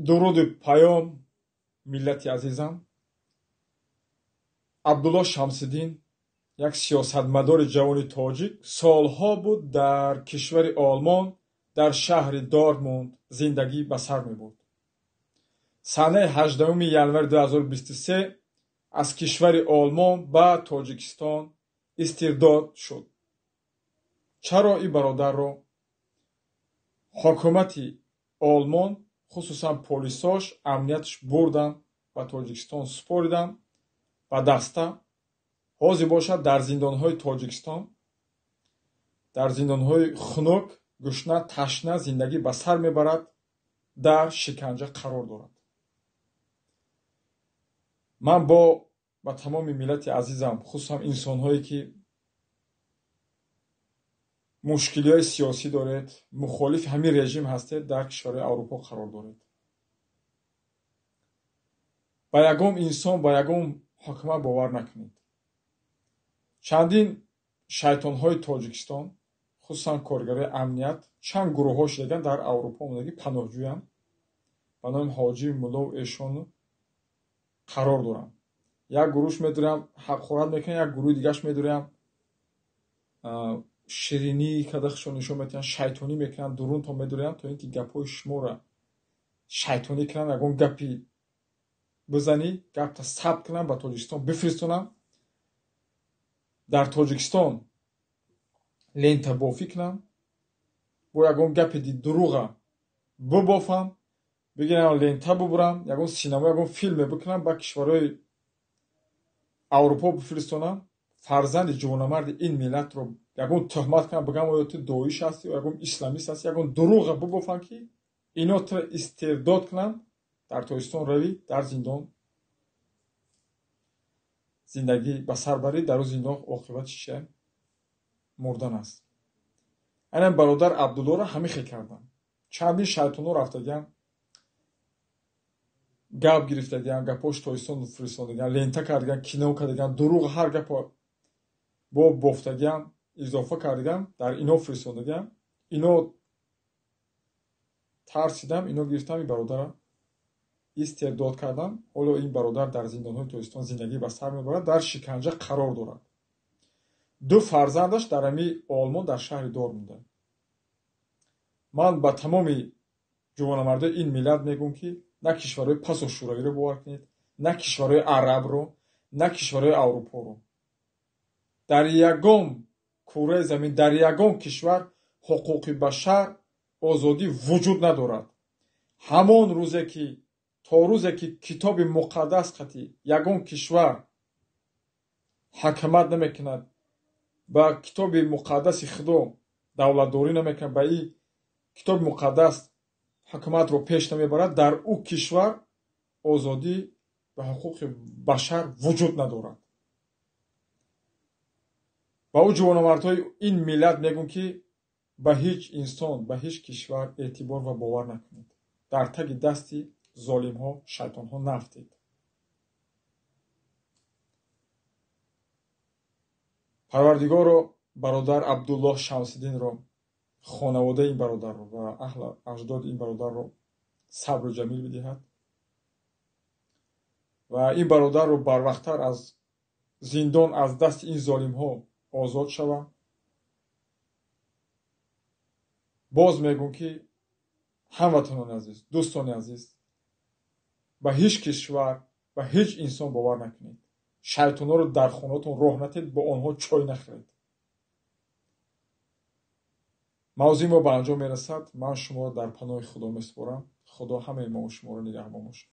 дуруди паём, миллати азизам. Абдулло Шамсиддин як сиёсатмадори ҷавони тоҷик солҳо буд дар кишвари Олмон дар шаҳри Дортмунд зиндагӣ ба сар мебурд. Санаи 18 январи 2023 аз кишвари Олмон ба Тоҷикистон истирдод шуд. чаро ин бародарро ҳукумати Олмон, хусусан полисош, амниятш бурдан ба Тоҷикистон супоридан ба даста ҳозир бошад дар зиндонҳои Тоҷикистон, дар зиндонҳои хунук, гӯшна, ташна зиндагӣ ба сар мебарад, дар шиканҷа қарор дорад. ман ба тамоми миллати азизам, хусусан инсонҳое ки мушкилиҳои сиёсӣ доред, мухолифи ҳамин режим ҳастед, дар кишварҳои Аврупо қарор доред. ба ягон инсон, ба ягон ҳукумат бовар накунед. чандин шайтонҳои Тоҷикистон, хусусан коргарои амният, чанд гурӯҳҳо шудаган дар Аврупо омадагӣ паноҳҷӯянд, ба номи ҳоҷи муллову эшону қарор доранд. як гурӯҳш медоранд ҳақоқат мекунанд, як гурӯҳи дигараш медоранд ширинӣ кадахшон нишон метиҳанд, шайтонӣ мекунанд, дурунтон медоранд, то ин ки гапҳои шуморо шайтонӣ кунанд, ягон гапи бизанӣ, гапта сабт кунанд, ба Тоҷикистон бифиристонанд, дар Тоҷикистон лентабофӣ кунанд, бо ягон гапи дуруға бубофанд, бигиранд лента бубуранд, ягон синема, ягон филме бикунанд, ба кишварҳои Аврупо бифиристонанд, фарзанди ҷувонамарди ин миллатро ягон тӯҳмат кунанд, бигӯянд оё ту доиш ҳастӣ, ягон исламист ҳастӣ, ягон дуруға бубофанд, ки ино туро истирдод кунанд, дар Тоҷикистон равӣ, дар зиндон зиндагӣ ба сар барӣ, дар ӯ зиндон оқибати чия? Мурдан аст. Айнан бародар Абдуллоро ҳамихе карданд. чандин шайтонҳо рафтагиянд, гап гирифтагиянд, гапҳош Тоҷикистон фиристодагиянд, лента кардагиянд, кино кардагиянд, дуруғ ҳар гапо бо бофтагиянд, изофа кардагиянд, дар ино фиристодагиянд. ино тарсидам, ино гирифтам ин бародара истирдод карданд. ҳоло ин бародар дар зиндонҳои Тоҷикистон зиндагӣ ба сар мебарад, дар шиканҷа қарор дорад. ду фарзандаш дар ҳами Олмон дар шаҳри Дор монданд. ман ба тамоми ҷувонамардои ин миллат мегӯям, ки на кишварҳои пасу шӯравиро бовар кунед, на кишварҳои арабро, на кишварҳои Аврупоро. дар ягон кураи замин, дар ягон кишвар ҳуқуқи башар, озодӣ вуҷуд надорад. ҳамон рӯзе ки то рӯзе ки китоби муқаддас қати ягон кишвар ҳакамат намекунад, ба китоби муқаддаси худо давлатдорӣ намекунад, ба ин китоби муқаддас ҳукуматро пеш намебарад, дар ӯ кишвар озодӣ ва ҳуқуқи башар вуҷуд надорад. ба ӯ ҷувонамардҳои ин миллат мегӯям, ки ба ҳеҷ инсон, ба ҳеҷ кишвар эътибор ва бовар накунед. дар таги дасти золимҳо, шайтонҳо нафтед. парвардигоро бародар Абдулло Шамсиддинро, хонаводаи ин бародарро ва аҳли аҷдоди ин бародарро сабру ҷамил бидиҳад ва ин бародарро барвақттар аз зиндон, аз дасти ин золимҳо озод шавад. боз мегӯям, ки ҳамватанони азиз, дӯстони азиз, ба ҳеҷ кишвар, ба ҳеҷ инсон бовар накунед. шайтонҳоро дар хонаотон роҳ натед, бо онҳо чой нахӯред. мавзӯи мо ба анҷом мерасад. ман шуморо дар паноҳи худо месупорам. худо ҳамаи мо шуморо нигаҳбон бошад.